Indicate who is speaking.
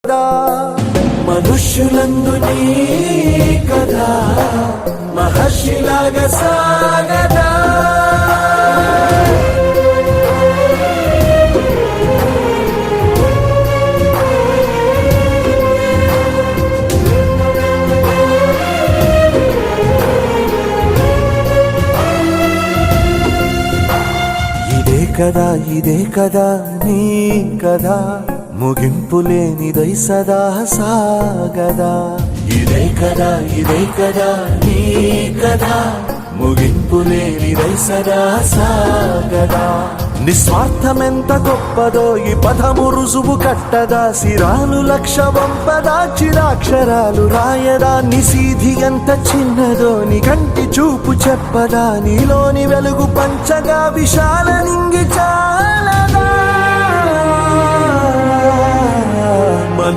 Speaker 1: కదా మనుష్యులందు నీ కదా మహర్షిలాగా సాగదా ఇదే కదా నీ కదా ముగింపులేనిదై సదా సాగదా ఇదే కదా నీ కదా ముగింపులేనిదై సదా సాగదా నిస్వార్థమెంత గొప్పదో ఈ పదము రుజువు కట్టదా సిరాలు లక్ష వంపదా చిరాక్షరాలు రాయదా నిసీధి ఎంత చిన్నదో నీ కంటి చూపు చెప్పదా నీలోని వెలుగు పంచగా విశాల నింగి చాలదా